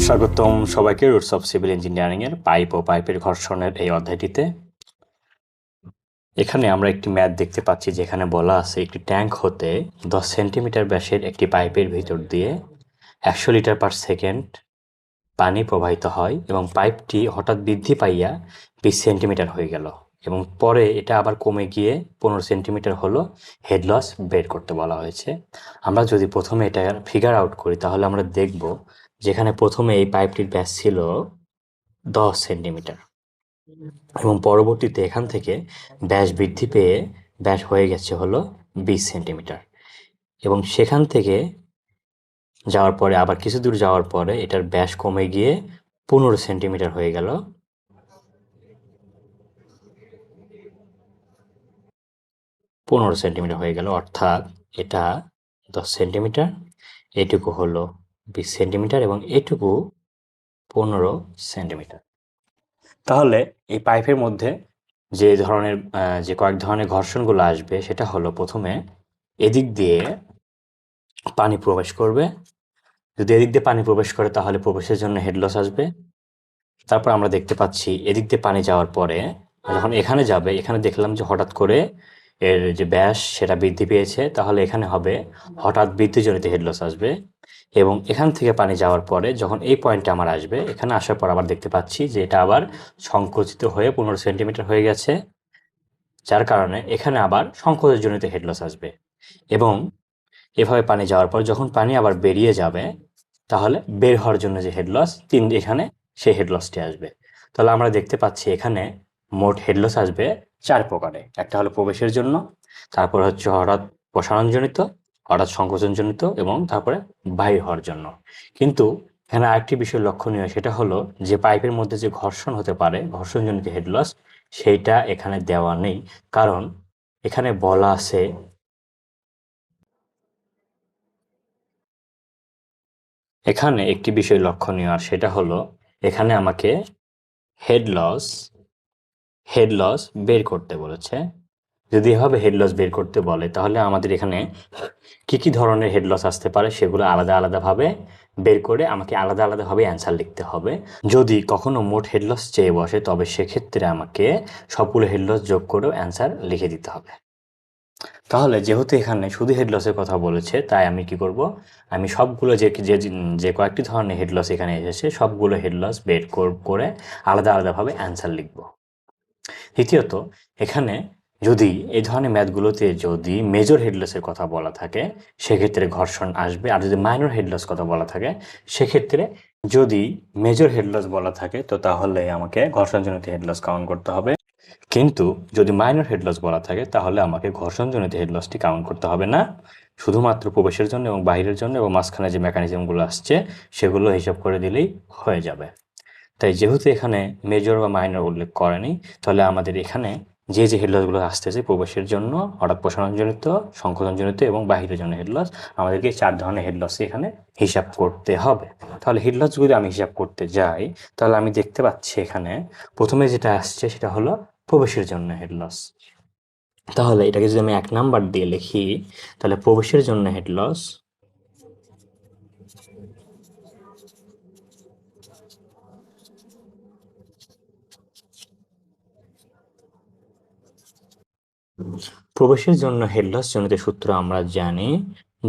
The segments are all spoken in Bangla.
স্বাগতম সবাইকে রুটস অফ সিভিল ইঞ্জিনিয়ারিং এর পাইপ ও পাইপের ঘর্ষণের এই অধ্যায়টিতে। এখানে আমরা একটি ম্যাথ দেখতে পাচ্ছি যেখানে বলা আছে একটি ট্যাঙ্ক হতে 10 সেন্টিমিটার ব্যাসের একটি পাইপের ভিতর দিয়ে 100 লিটার পার সেকেন্ড পানি প্রবাহিত হয় এবং পাইপটি হঠাৎ বৃদ্ধি পাইয়া 20 সেন্টিমিটার হয়ে গেল এবং পরে এটা আবার কমে গিয়ে 15 সেন্টিমিটার হলো। হেড লস বের করতে বলা হয়েছে। আমরা যদি প্রথমে এটা ফিগার আউট করি তাহলে আমরা দেখব যেখানে প্রথমে এই পাইপটির ব্যাস ছিল 10 সেন্টিমিটার এবং পরবর্তীতে এখান থেকে ব্যাস বৃদ্ধি পেয়ে ব্যাস হয়ে গেছে হলো 20 সেন্টিমিটার এবং সেখান থেকে যাওয়ার পরে আবার কিছু দূর যাওয়ার পরে এটার ব্যাস কমে গিয়ে 15 সেন্টিমিটার হয়ে গেল। 15 সেন্টিমিটার হয়ে গেল, অর্থাৎ এটা 10 সেন্টিমিটার, এটুকু হলো 20 সেন্টিমিটার এবং এটুকু 15 সেন্টিমিটার। তাহলে এই পাইপের মধ্যে যে কয়েক ধরনের ঘর্ষণগুলো আসবে সেটা হলো, প্রথমে এদিক দিয়ে পানি প্রবেশ করবে। যদি এদিক দিয়ে পানি প্রবেশ করে তাহলে প্রবেশের জন্য হেড লস আসবে। তারপর আমরা দেখতে পাচ্ছি এদিক দিয়ে পানি যাওয়ার পরে যখন এখানে যাবে, এখানে দেখলাম যে হঠাৎ করে এর যে ব্যাস সেটা বৃদ্ধি পেয়েছে, তাহলে এখানে হবে হঠাৎ বৃদ্ধিজনিত হেড লস আসবে। এবং এখান থেকে পানি যাওয়ার পরে যখন এই পয়েন্টে আমার আসবে, এখানে আসার পর আবার দেখতে পাচ্ছি যে এটা আবার সংকুচিত হয়ে 15 সেন্টিমিটার হয়ে গেছে, যার কারণে এখানে আবার সংকোচজনিত হেড লস আসবে। এবং এভাবে পানি যাওয়ার পর যখন পানি আবার বেরিয়ে যাবে তাহলে বের হওয়ার জন্য যে হেড লস এখানে সেই হেড লসটি আসবে। তাহলে আমরা দেখতে পাচ্ছি এখানে মোট হেড লস আসবে 4 প্রকারে। একটা হলো প্রবেশের জন্য, তারপর হচ্ছে হঠাৎ প্রসারণজনিত, হঠাৎ সংকোচনজনিত এবং তারপরে বাহির হওয়ার জন্য। কিন্তু এখানে আরেকটি বিষয় লক্ষণীয়, সেটা হলো যে পাইপের মধ্যে যে ঘর্ষণ হতে পারে, ঘর্ষণজনিত হেড লস, সেইটা এখানে দেওয়া নেই। কারণ এখানে বলা আছে এখানে একটি বিষয় লক্ষণীয়, আর সেটা হলো এখানে আমাকে হেড লস বের করতে বলেছে। যদি এভাবে হেড লস বের করতে বলে তাহলে আমাদের এখানে কি কি ধরনের হেড লস আসতে পারে সেগুলো আলাদা আলাদাভাবে বের করে আমাকে আলাদা আলাদাভাবে অ্যান্সার লিখতে হবে। যদি কখনো মোট হেড লস চেয়ে বসে তবে সেক্ষেত্রে আমাকে সবগুলো হেড লস যোগ করেও অ্যান্সার লিখে দিতে হবে। তাহলে যেহেতু এখানে শুধু হেড লসের কথা বলেছে, তাই আমি কি করব, আমি সবগুলো যে কয়েকটি ধরনের হেড লস এখানে এসেছে সবগুলো হেড লস বের করে আলাদা আলাদাভাবে অ্যান্সার লিখব। দ্বিতীয়ত, এখানে যদি এই ধরনের ম্যাথগুলোতে যদি মেজর হেড লসের কথা বলা থাকে সেক্ষেত্রে ঘর্ষণ আসবে, আর যদি মাইনর হেড লস কথা বলা থাকে সেক্ষেত্রে, যদি মেজর হেড লস বলা থাকে তো তাহলে আমাকে ঘর্ষণজনিত হেড লস কাউন্ট করতে হবে। কিন্তু যদি মাইনর হেড লস বলা থাকে তাহলে আমাকে ঘর্ষণজনিত হেড লসটি কাউন্ট করতে হবে না, শুধুমাত্র প্রবেশের জন্য এবং বাইরের জন্য এবং মাঝখানে যে মেকানিজমগুলো আসছে সেগুলো হিসাব করে দিলেই হয়ে যাবে। তাই যেহেতু এখানে মেজর বা মাইনর উল্লেখ করেনি, তাহলে আমাদের এখানে যে হেড লসগুলো আসতেছে প্রবেশের জন্য, হঠাৎ প্রসারণজনিত, সংকোচনজনিত এবং বাহিরের জন্য হেড লস, আমাদেরকে 4 ধরনের হেড লস এখানে হিসাব করতে হবে। তাহলে হেড লস যদি আমি হিসাব করতে যাই তাহলে আমি দেখতে পাচ্ছি এখানে প্রথমে যেটা আসছে সেটা হলো প্রবেশের জন্য হেড লস। তাহলে এটাকে যদি আমি 1 নাম্বার দিয়ে লিখি তাহলে প্রবেশের জন্য হেড লস হেড লস জনিত সূত্র আমরা জানি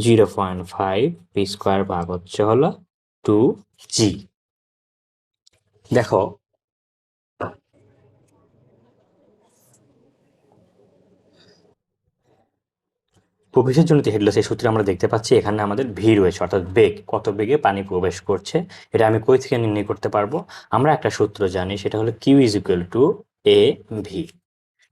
0.5 পি স্কোয়ার ভাগ হচ্ছে হলো 2g। দেখো প্রবেশের জন্য হেড লসের সূত্রে আমরা দেখতে পাচ্ছি এখানে আমাদের ভি রয়েছে, অর্থাৎ বেগ, কত বেগে পানি প্রবেশ করছে। এটা আমি কই থেকে নির্ণয় করতে পারবো? আমরা একটা সূত্র জানি, সেটা হলো Q is equal to A V.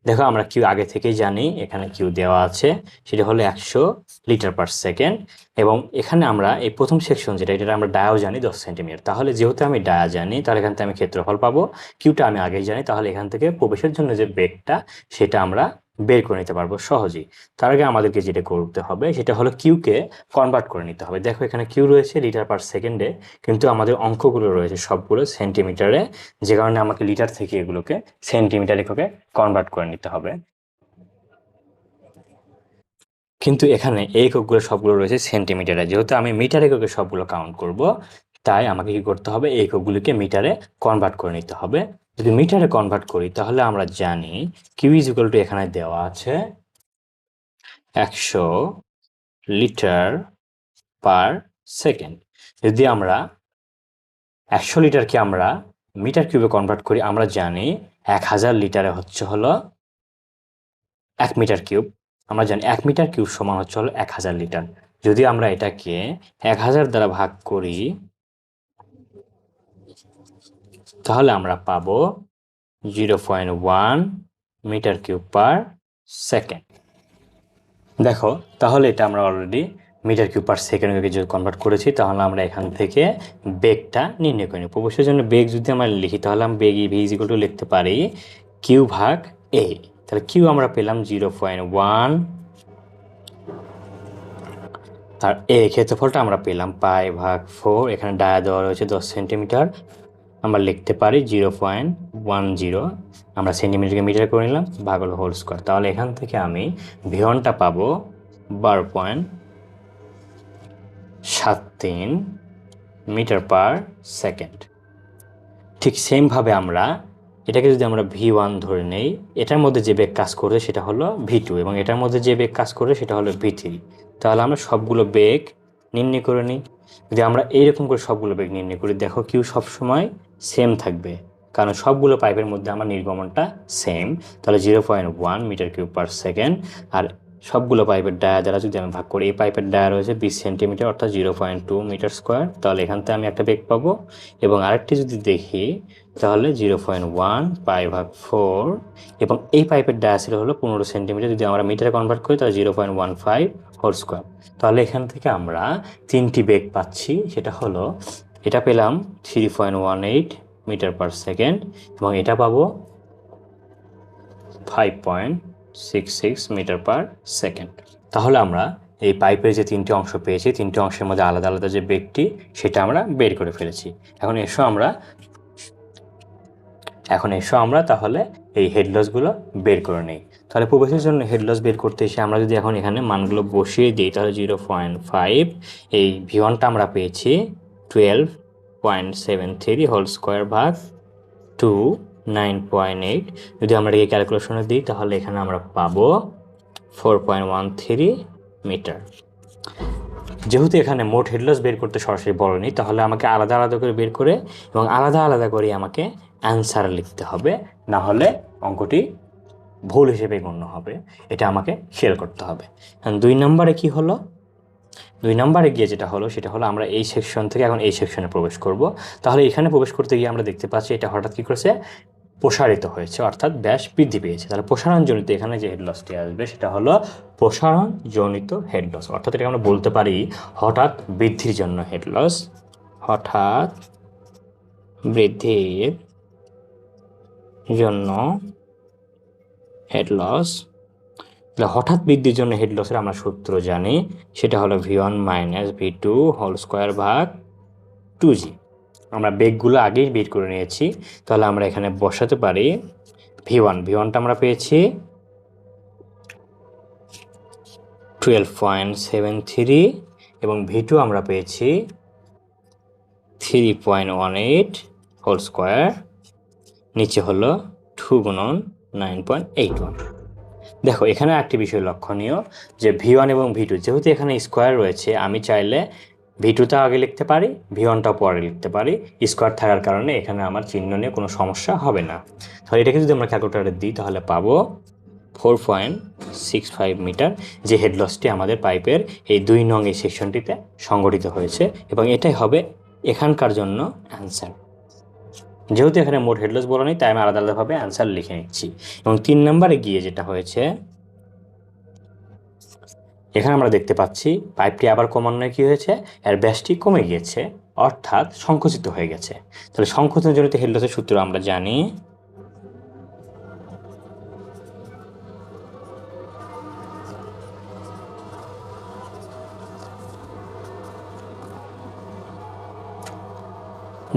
দেখো আমরা কিউ আগে থেকেই জানি, এখানে কিউ দেওয়া আছে, সেটা হলো 100 লিটার পার সেকেন্ড। এবং এখানে আমরা এই প্রথম সেকশন যেটা, এটা আমরা ডায়াও জানি 10 সেন্টিমিটার। তাহলে যেহেতু আমি ডায়া জানি তাহলে এখান থেকে আমি ক্ষেত্রফল পাবো, কিউটা আমি আগেই জানি, তাহলে এখান থেকে প্রবেশের জন্য যে বেগটা সেটা আমরা বের করে নিতে পারবো সহজেই। তার আগে আমাদেরকে যেটা করতে হবে সেটা হলো কিউকে কনভার্ট করে নিতে হবে। দেখো এখানে কিউ রয়েছে লিটার পার সেকেন্ডে, কিন্তু আমাদের অঙ্কগুলো রয়েছে সবগুলো সেন্টিমিটারে, যে কারণে আমাকে লিটার থেকে এগুলোকে সেন্টিমিটার এককে কনভার্ট করে নিতে হবে। কিন্তু এখানে এই এককগুলো সবগুলো রয়েছে সেন্টিমিটারে, যেহেতু আমি মিটার এককে সবগুলো কাউন্ট করব তাই আমাকে কি করতে হবে, এককগুলিকে মিটারে কনভার্ট করে নিতে হবে। যদি মিটারে কনভার্ট করি তাহলে আমরা জানি কিউ ইজ ইকুয়াল টু এখানে দেওয়া আছে 100 লিটার পার সেকেন্ড। যদি আমরা 100 লিটারকে আমরা মিটার কিউবে কনভার্ট করি, আমরা জানি 1000 লিটারে হচ্ছে হলো 1 মিটার কিউব। আমরা জানি 1 মিটার কিউব সমান হচ্ছে হলো 1000 লিটার। যদি আমরা এটাকে 1000 দ্বারা ভাগ করি তাহলে আমরা পাবো 0.1 মিটার কিউব পার সেকেন্ড। দেখো তাহলে এটা আমরা অলরেডি মিটার কিউব পার সেকেন্ডকে যদি কনভার্ট করেছি তাহলে আমরা এখান থেকে বেগটা নির্ণয় করি। প্রবেশের জন্য বেগ যদি আমরা লিখি তাহলে আমরা বেগ ভি ইজ ইকুয়াল টু লিখতে পারি কিউ ভাগ এ। তাহলে কিউ আমরা পেলাম 0.1 আর এ ক্ষেত্রফলটা আমরা পেলাম π/4। এখানে ডায়া দেওয়া রয়েছে 10 সেন্টিমিটার, আমরা লিখতে পারি 0.10। আমরা সেন্টিমিটারকে মিটার করে নিলাম, ভাগ হলো হোল স্কোয়ার। তাহলে এখান থেকে আমি ভিওনটা পাবো 12.73 মিটার পার সেকেন্ড। ঠিক সেমভাবে আমরা এটাকে যদি আমরা V1 ধরে নেই, এটার মধ্যে যে বেগ কাজ করবে সেটা হলো V2 এবং এটার মধ্যে যে বেগ কাজ করবে সেটা হলো V3। তাহলে আমরা সবগুলো বেগ নির্ণয় করে নিই। যদি আমরা এইরকম করে সবগুলো বেগ নির্ণয় করি, দেখো কিউ সবসময় সেম থাকবে কারণ সবগুলো পাইপের মধ্যে আমার নির্গমনটা সেম। তাহলে 0.1 মিটার কিউব পার সেকেন্ড। আর সবগুলো পাইপের ডায়া দ্বারা যদি আমি ভাগ করি, এই পাইপের ডায়া রয়েছে 20 সেন্টিমিটার অর্থাৎ 0.2 মিটার স্কোয়ার। তাহলে এখান থেকে আমি একটা বেগ পাবো এবং আরেকটি যদি দেখি তাহলে 0.1 π/4 এবং এই পাইপের ডায়াসিল হলো 15 সেন্টিমিটার। যদি আমরা মিটারে কনভার্ট করি তাহলে 0.15 হোল স্কোয়ার। তাহলে এখান থেকে আমরা 3টি বেগ পাচ্ছি, সেটা হলো এটা পেলাম 3.18 মিটার পার সেকেন্ড এবং এটা পাবো 5.66 মিটার পার সেকেন্ড। তাহলে আমরা এই পাইপের যে 3টি অংশ পেয়েছি, 3টি অংশের মধ্যে আলাদা আলাদা যে বেগটি সেটা আমরা বের করে ফেলেছি। এখন এসো আমরা তাহলে এই হেডলসগুলো বের করে নিই। তাহলে প্রবেশের জন্য হেডলস বের করতে এসে আমরা যদি এখন এখানে মানগুলো বসিয়ে দিই তাহলে 0.5, এই V1টা আমরা পেয়েছি 12.73 হোল স্কোয়ার ভাগ 2 9.8। যদি আমরা এই ক্যালকুলেশনে দিই তাহলে এখানে আমরা পাবো 4.13 মিটার। যেহেতু এখানে মোট হেডলস বের করতে সরাসরি বলেনি, তাহলে আমাকে আলাদা আলাদা করে বের করে এবং আলাদা আলাদা করে আমাকে অ্যান্সার লিখতে হবে, না হলে অঙ্কটি ভুল হিসেবে গণ্য হবে। এটা আমাকে খেয়াল করতে হবে। 2 নম্বরে কি হলো, 2 নম্বরে গিয়ে যেটা হলো সেটা হলো আমরা এই সেকশন থেকে এখন এই সেকশনে প্রবেশ করব। তাহলে এখানে প্রবেশ করতে গিয়ে আমরা দেখতে পাচ্ছি এটা হঠাৎ কী করেছে, প্রসারিত হয়েছে অর্থাৎ ব্যাস বৃদ্ধি পেয়েছে। তাহলে প্রসারণজনিত এখানে যে হেডলসটি আসবে সেটা হলো প্রসারণজনিত হেডলস, অর্থাৎ এটাকে আমরা বলতে পারি হঠাৎ বৃদ্ধির জন্য হেডলস। হঠাৎ বৃদ্ধির জন্য হেডলস। হঠাৎ বৃদ্ধির জন্য হেডলসের আমরা সূত্র জানি, সেটা হলো V1 - V2 হোল স্কোয়ার ভাগ 2G। আমরা বেগগুলো আগেই বের করে নিয়েছি, তাহলে আমরা এখানে বসাতে পারি V1টা আমরা পেয়েছি 12.73 এবং V2 আমরা পেয়েছি 3.18 হোল স্কোয়ার, নিচে হলো 2 গুণন 9.81। দেখো এখানে একটি বিষয় লক্ষণীয় যে V1 এবং V2 যেহেতু এখানে স্কোয়ার রয়েছে, আমি চাইলে V2টা আগে লিখতে পারি, V1টাও পরে লিখতে পারি। স্কোয়ার থাকার কারণে এখানে আমার চিহ্ন নিয়ে কোনো সমস্যা হবে না। তাহলে এটাকে যদি আমরা ক্যালকুলেটারে দিই তাহলে পাবো 4.65 মিটার, যে হেডলসটি আমাদের পাইপের এই 2 নং এই সেকশনটিতে সংগঠিত হয়েছে এবং এটাই হবে এখানকার জন্য অ্যান্সার। যেহেতু এখানে মোট হেডলস বলা নেই তাই আমি আলাদা আলাদাভাবে অ্যান্সার লিখে নিচ্ছি। এবং 3 নম্বরে গিয়ে যেটা হয়েছে, এখানে আমরা দেখতে পাচ্ছি পাইপটি আবার ক্রমান্বয়ে কী হয়েছে, এর ব্যাসটি কমে গিয়েছে অর্থাৎ সংকুচিত হয়ে গেছে। তাহলে সংকুচনজনিত হেডলসের সূত্র আমরা জানি,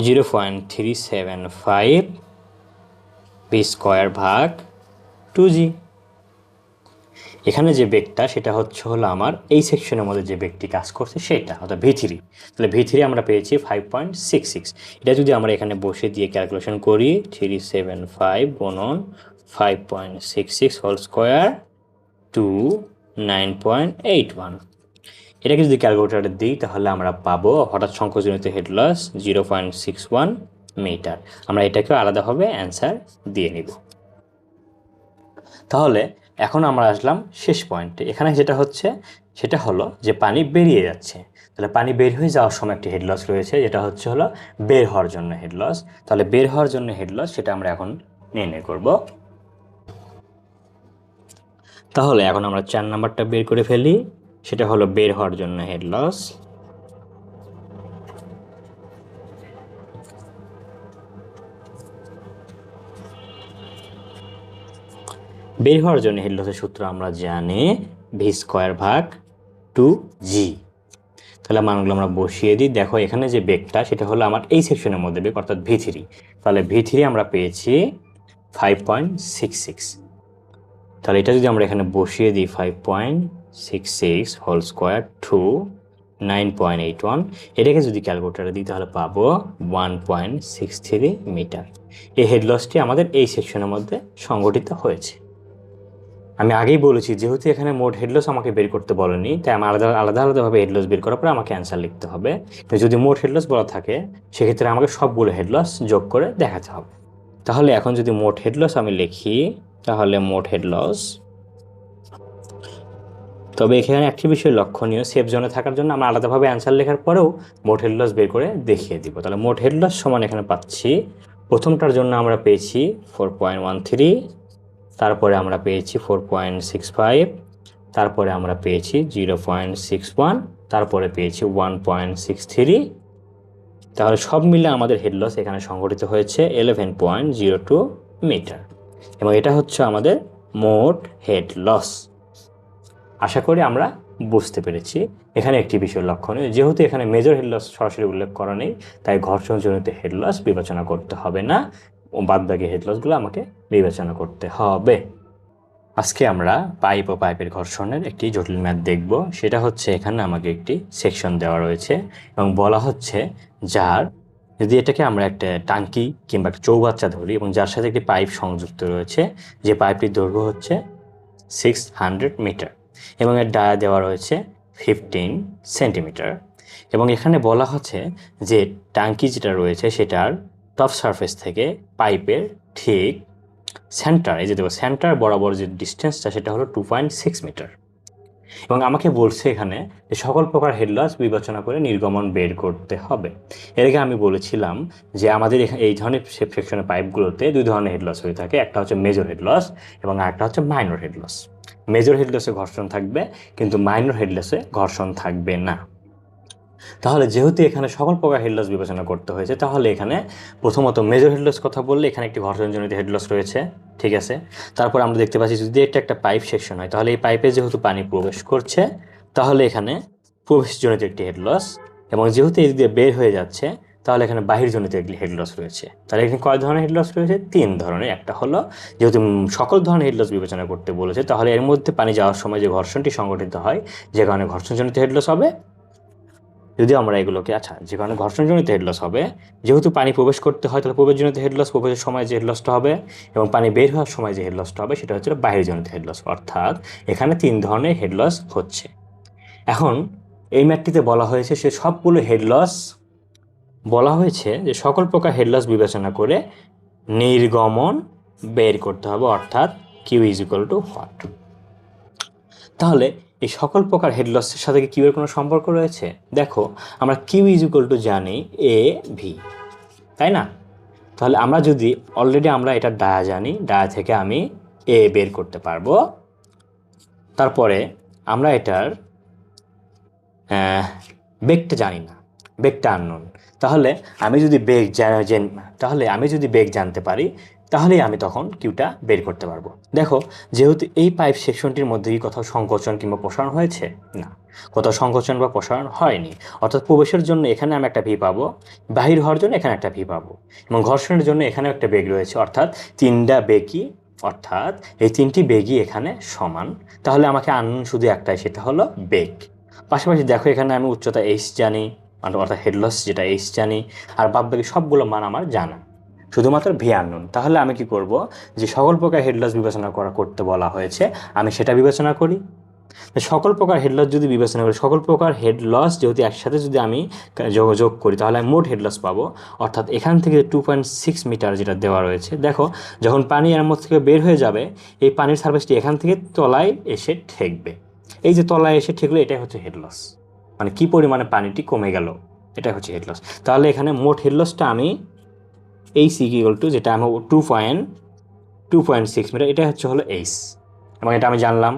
(0.375 V² ভাগ 2G। এখানে যে বেগটা সেটা হলো আমার এই সেকশনের মধ্যে যে বেগটি কাজ করছে সেটা, অর্থাৎ V3। তাহলে V3 আমরা পেয়েছি 5.66। এটা যদি আমরা এখানে বসে দিয়ে ক্যালকুলেশন করি, 375 গুণন 5.66 হোল স্কোয়ার টু 9.81, এটাকে যদি ক্যালকুলেটারে দিই তাহলে আমরা পাবো হঠাৎ সংকোচজনিত হেড লস 0.61 মিটার। আমরা এটাকেও আলাদাভাবে অ্যান্সার দিয়ে নিব। তাহলে এখন আমরা আসলাম শেষ পয়েন্টে। এখানে যেটা হচ্ছে সেটা হলো যে পানি বেরিয়ে যাচ্ছে। তাহলে পানি বের হয়ে যাওয়ার সময় একটি হেড লস রয়েছে, যেটা হলো বের হওয়ার জন্য হেড লস। তাহলে বের হওয়ার জন্য হেড লস সেটা আমরা এখন নির্ণয় করব। তাহলে এখন আমরা 4 নাম্বারটা বের করে ফেলি, সেটা হলো বের হওয়ার জন্য হেড লস। বের হওয়ার জন্য হেড লসের সূত্র আমরা জানি V²/2G। তাহলে মানগুলো আমরা বসিয়ে দিই। দেখো এখানে যে বেগটা সেটা হলো আমার এই সেকশনের মধ্যে বেগ, অর্থাৎ V3। তাহলে V3 আমরা পেয়েছি 5.66। তাহলে এটা যদি আমরা এখানে বসিয়ে দিই 5.66 হোল স্কোয়ার টু 9.81, এটাকে যদি ক্যালকুলেটারে দিই তাহলে পাবো 1.63 মিটার। এই হেড লসটি আমাদের এই সেকশনের মধ্যে সংঘটিত হয়েছে। আমি আগেই বলেছি যেহেতু এখানে মোট হেডলস আমাকে বের করতে বলেনি, তাই আমার আলাদাভাবে হেডলস বের করার পরে আমাকে অ্যান্সার লিখতে হবে। তো যদি মোট হেডলস বলা থাকে সেক্ষেত্রে আমাকে সবগুলো হেডলস যোগ করে দেখাতে হবে। তাহলে এখন যদি মোট হেডলস আমি লিখি তাহলে মোট হেডলস, তবে এখানে একটি বিষয় লক্ষণীয়, সেফ জোনে থাকার জন্য আমরা আলাদাভাবে অ্যান্সার লেখার পরেও মোট হেডলস বের করে দেখিয়ে দিব। তাহলে মোট হেডলস সমান এখানে পাচ্ছি, প্রথমটার জন্য আমরা পেয়েছি 4.13, তারপরে আমরা পেয়েছি 4.65, তারপরে আমরা পেয়েছি 0.61, তারপরে পেয়েছি 1.63। তাহলে সব মিলে আমাদের হেড লস এখানে সংঘটিত হয়েছে 11.02 মিটার, এবং এটা হচ্ছে আমাদের মোট হেড লস। আশা করি আমরা বুঝতে পেরেছি। এখানে একটি বিষয় লক্ষণীয়, যেহেতু এখানে মেজর হেড লস সরাসরি উল্লেখ করা নেই, তাই ঘর্ষণজনিত হেড লস বিবেচনা করতে হবে না, বাদবাকি হেড লসগুলো আমাকে বিবেচনা করতে হবে। আজকে আমরা পাইপ ও পাইপের ঘর্ষণের একটি জটিল ম্যাথ দেখব। সেটা হচ্ছে এখানে আমাকে একটি সেকশন দেওয়া রয়েছে এবং বলা হচ্ছে যার, যদি এটাকে আমরা একটা টাঙ্কি কিংবা একটা চৌবাচ্চা ধরি এবং যার সাথে একটি পাইপ সংযুক্ত রয়েছে, যে পাইপটির দৈর্ঘ্য হচ্ছে 600 মিটার এবং এর ডায়া দেওয়া রয়েছে 15 সেন্টিমিটার, এবং এখানে বলা হচ্ছে যে টাঙ্কি যেটা রয়েছে সেটার টপ সারফেস থেকে পাইপের ঠিক সেন্টার, এই যে দেখো সেন্টার বরাবর যে ডিস্টেন্সটা সেটা হলো 2.6 মিটার, এবং আমাকে বলছে এখানে যে সকল প্রকার হেড লস বিবেচনা করে নির্গমন বের করতে হবে। এর আগে আমি বলেছিলাম যে আমাদের এই ধরনের সেকশনের পাইপগুলোতে দুই ধরনের হেড লস হয়ে থাকে, একটা হচ্ছে মেজর হেড লস এবং আরেকটা হচ্ছে minor head loss. Major head লসে ঘর্ষণ থাকবে কিন্তু মাইনর হেড লসে ঘর্ষণ থাকবে না। তাহলে যেহেতু এখানে সকল প্রকার হেড লস বিবেচনা করতে হয়েছে, তাহলে এখানে প্রথমত মেজর হেড লস কথা বললে এখানে একটি ঘর্ষণজনিত হেড লস রয়েছে, ঠিক আছে। তারপর আমরা দেখতে পাচ্ছি যদি এটা একটা পাইপ সেকশন হয় তাহলে এই পাইপে যেহেতু পানি প্রবেশ করছে তাহলে এখানে প্রবেশজনিত একটি হেড লস, এবং যেহেতু এই দিয়ে বের হয়ে যাচ্ছে তাহলে এখানে বাহিরজনিত একটি হেড লস রয়েছে। তাহলে এখানে কয় ধরনের হেড লস রয়েছে? 3 ধরনের। একটা হলো যেহেতু সকল ধরনের হেড লস বিবেচনা করতে বলেছে, তাহলে এর মধ্যে পানি যাওয়ার সময় যে ঘর্ষণটি সংঘটিত হয় যে কারণে ঘর্ষণজনিত হেড লস হবে। যদি আমরা এগুলোকে যে কারণে ঘর্ষণজনিত হেড লস হবে, যেহেতু পানি প্রবেশ করতে হয় তাহলে প্রবেশজনিত হেড লস, প্রবেশের সময় যে হেড লসটা হবে, এবং পানি বের হওয়ার সময় যে হেড লসটা হবে সেটা হচ্ছে বাহিরজনিত হেড লস। অর্থাৎ এখানে 3 ধরনের হেড লস হচ্ছে। এখন এই ম্যাথটিতে বলা হয়েছে সে সবগুলো হেড লস, বলা হয়েছে যে সকল প্রকার হেড লস বিবেচনা করে নির্গমন বের করতে হবে, অর্থাৎ Q is equal to what. তাহলে এই সকল প্রকার হেড লসের সাথে কি কিউ এর কোনো সম্পর্ক রয়েছে? দেখো আমরা কিউ ইজ ইকুয়াল টু জানি এ ভি, তাই না? তাহলে আমরা যদি অলরেডি আমরা এটা ডায়া জানি, ডায়া থেকে আমি এ বের করতে পারবো। তারপরে আমরা এটার বেগটা জানি না, বেগটা আননোন। তাহলে আমি যদি বেগ জানতে পারি তাহলেই আমি তখন কিউটা বের করতে পারবো। দেখো যেহেতু এই পাইপ সেকশনটির মধ্যে কি কোথাও সংকোচন কিংবা প্রসারণ হয়েছে? না, কোথাও সংকোচন বা প্রসারণ হয়নি। অর্থাৎ প্রবেশের জন্য এখানে আমি একটা ভি পাবো, বাহির হওয়ার জন্য এখানে একটা ভি পাবো, এবং ঘর্ষণের জন্য এখানে একটা বেগ রয়েছে। অর্থাৎ 3টা বেগই অর্থাৎ এই তিনটি বেগই এখানে সমান। তাহলে আমাকে আননোন শুধু একটাই, সেটা হলো বেগ। পাশাপাশি দেখো এখানে আমি উচ্চতা এইচ জানি, অর্থাৎ হেড লস যেটা এইচ জানি, আর বাদবাকি সবগুলো মান আমার জানা, শুধুমাত্র ভি আননোন। তাহলে আমি কি করব, যে সকল প্রকার হেড লস বিবেচনা করতে বলা হয়েছে আমি সেটা বিবেচনা করি। সকল প্রকার হেড লস যদি বিবেচনা করি, সকল প্রকার হেড লস যেহেতু একসাথে যদি আমি যোগ করি তাহলে আমি মোট হেড লস পাবো। অর্থাৎ এখান থেকে 2.6 মিটার যেটা দেওয়া রয়েছে, দেখো যখন পানি এর মধ্যে থেকে বের হয়ে যাবে এই পানির সারফেসটি এখান থেকে তলায় এসে ঠেকবে। এই যে তলায় এসে ঠেকলো এটাই হচ্ছে হেড লস, মানে কি পরিমাণে পানিটি কমে গেল এটাই হচ্ছে হেড লস। তাহলে এখানে মোট হেড লসটা আমি এই সি ইকুয়াল টু, যেটা আমি 2.6 মিটার, এটা হলো এইচ, এবং এটা আমি জানলাম।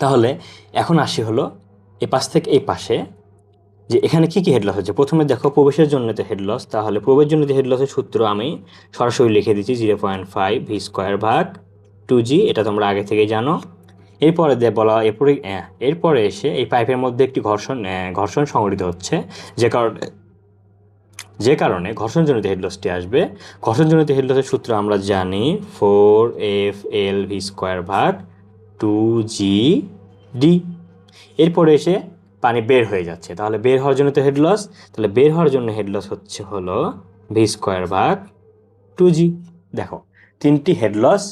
তাহলে এখন আসি হলো এ পাশ থেকে এই পাশে, যে এখানে কি কি হেড লস হচ্ছে। প্রথমে দেখো প্রবেশের জন্য তো হেড লস, তাহলে প্রবেশের জন্য হেড লসের সূত্র আমি সরাসরি লিখে দিচ্ছি 0.5 ভি স্কোয়ার ভাগ 2g, এটা তোমরা আগে থেকেই জানো। এরপরে বলা এরপরে এসে এই পাইপের মধ্যে একটি ঘর্ষণ সংঘটিত হচ্ছে, যে কারণে ঘর্ষণজনিত হেড লসটি আসবে। ঘর্ষণজনিত হেড লসের সূত্র আমরা জানি 4FL ভি স্কোয়ার ভাগ 2GD। এরপরে এসে পানি বের হয়ে যাচ্ছে, তাহলে বের হওয়ার জন্য তো হেড লস, তাহলে বের হওয়ার জন্য হেড লস হচ্ছে হলো ভি স্কোয়ার ভাগ 2G। দেখো তিনটি হেড লস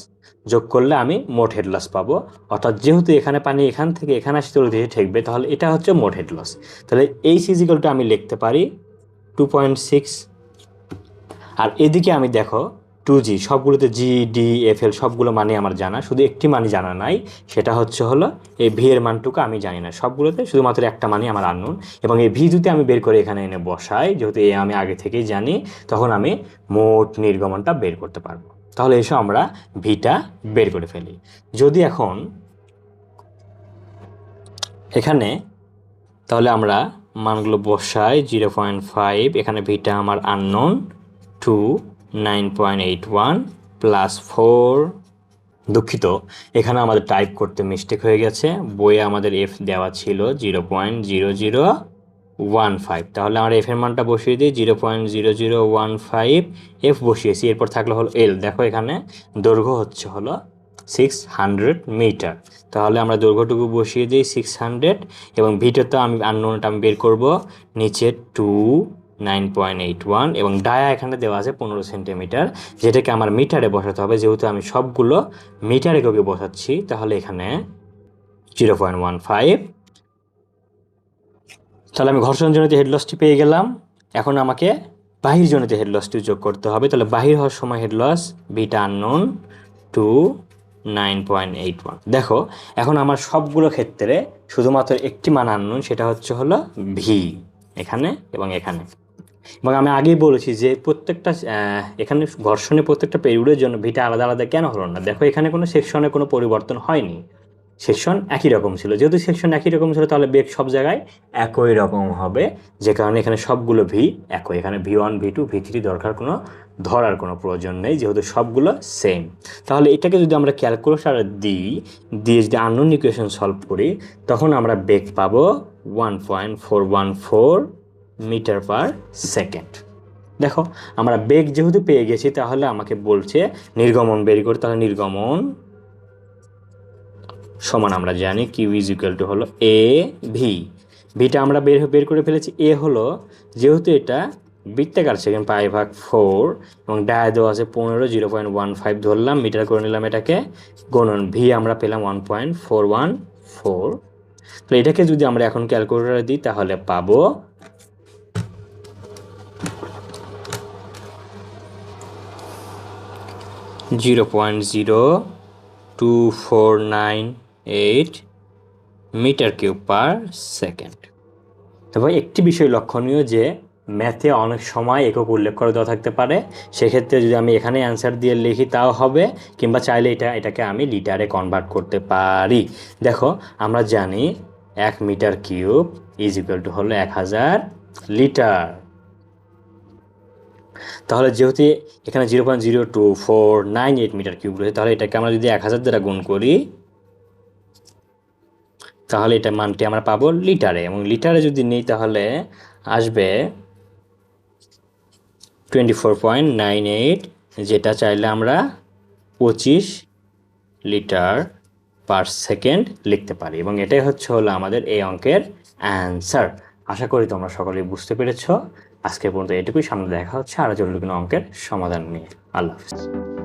যোগ করলে আমি মোট হেড লস পাবো। অর্থাৎ যেহেতু এখানে পানি এখান থেকে এখানে আসতে দিয়ে ঠেকবে, তাহলে এটা হচ্ছে মোট হেড লস। তাহলে এই সিজিক্যালটা আমি লিখতে পারি 2.6। আর এদিকে আমি দেখো 2G, সবগুলোতে GDFL সবগুলো মানে আমার জানা, শুধু একটি মানই জানা নাই, সেটা হচ্ছে হলো এই ভি এর মানটুকু আমি জানি না। সবগুলোতে শুধুমাত্র একটা মানই আমার আননোন, এবং এই ভি যদি আমি বের করে এখানে এনে বসাই, যেহেতু এ আমি আগে থেকেই জানি, তখন আমি মোট নির্গমনটা বের করতে পারবো। তাহলে এসে আমরা ভিটা বের করে ফেলি। যদি এখন এখানে তাহলে আমরা মানগুলো বসাই 0.5, এখানে ভিটা আমার আননোন 2, 9.81 প্লাস 4, দুঃখিত এখানে আমাদের টাইপ করতে মিস্টেক হয়ে গেছে, বইয়ে আমাদের এফ দেওয়া ছিল 0.0015। তাহলে আমরা এফ এর মানটা বসিয়ে দিই 0.0015, এফ বসিয়েছি, এরপর থাকলো হলো এল। দেখো এখানে দৈর্ঘ্য হচ্ছে হলো 600 মিটার, তাহলে আমরা দৈর্ঘ্যটুকু বসিয়ে দিই 600, এবং ভিটাতে আমি আননোনটা আমি বের করব নিচে 9.81, এবং ডায়া এখানে দেওয়া আছে 15 সেন্টিমিটার, যেটাকে আমার মিটারে বসাতে হবে, যেহেতু আমি সবগুলো মিটার এককে বসাচ্ছি। তাহলে এখানে 0.15, তাহলে আমি ঘর্ষণজনিত হেড লসটি পেয়ে গেলাম। এখন আমাকে বাহিরজনিত হেড লসটি যোগ করতে হবে। তাহলে বাহির হওয়ার সময় হেড লস ভিটা আননোন 9.81। দেখো এখন আমার সবগুলো ক্ষেত্রে শুধুমাত্র একটি মান আননোন, সেটা হচ্ছে হলো ভি, এখানে এবং এখানে। এবং আমি আগেই বলেছি যে প্রত্যেকটা এখানে ঘর্ষণের প্রত্যেকটা পেরিয়ডের জন্য ভিটা আলাদা আলাদা কেন হলো না। দেখো এখানে কোনো সেকশনে কোনো পরিবর্তন হয়নি, সেকশন একই রকম ছিল। যেহেতু সেকশন একই রকম ছিল তাহলে বেগ সব জায়গায় একই রকম হবে, যে কারণে এখানে সবগুলো ভি একই। এখানে V1 V2 V3 ধরার কোনো প্রয়োজন নেই, যেহেতু সবগুলো সেম। তাহলে এটাকে যদি আমরা ক্যালকুলেটরে দিয়ে যদি আননোন ইকুয়েশন সলভ করি, তখন আমরা বেগ পাবো 1.414 মিটার পার সেকেন্ড। দেখো আমরা বেগ যেহেতু পেয়ে গেছি, তাহলে আমাকে বলছে নির্গমন বের করতে। তাহলে নির্গমন সমান আমরা জানি কিউ ইজ ইকুয়াল টু হলো এ ভি। ভিটা আমরা বের করে ফেলেছি। এ হলো, যেহেতু এটা বৃত্তাকার সেকেন্ড π/4, এবং ডায়া দেওয়া আছে 15, 0.15 ধরলাম, মিটার করে নিলাম এটাকে, গুণন ভি আমরা পেলাম 1.414। তো এটাকে যদি আমরা এখন ক্যালকুলেটরে দিই তাহলে পাবো 0.0249 মিটার কিউব পার সেকেন্ড। তবে একটি বিষয় লক্ষণীয় যে ম্যাথে অনেক সময় একক উল্লেখ করে দেওয়া থাকতে পারে, সেক্ষেত্রে যদি আমি এখানে অ্যান্সার দিয়ে লিখি তাও হবে, কিংবা চাইলে এটাকে আমি লিটারে কনভার্ট করতে পারি। দেখো আমরা জানি 1 metre cube is equal to হলো 1000 লিটার। তাহলে যেহেতু এখানে 0.02498 মিটার কিউব রয়েছে, তাহলে এটাকে আমরা যদি 1000 দ্বারা গুণ করি তাহলে এটা মানটি আমরা পাবো লিটারে, এবং লিটারে যদি নিই তাহলে আসবে 24.98, যেটা চাইলে আমরা 25 লিটার পার সেকেন্ড লিখতে পারি, এবং এটাই হলো আমাদের এই অঙ্কের অ্যান্সার। আশা করি তোমরা সকলেই বুঝতে পেরেছ। আজকে পর্যন্ত এটুকুই, সামনে দেখা হচ্ছে আরও জরুরি কোনো অঙ্কের সমাধান নিয়ে। আল্লাহ হাফিজ।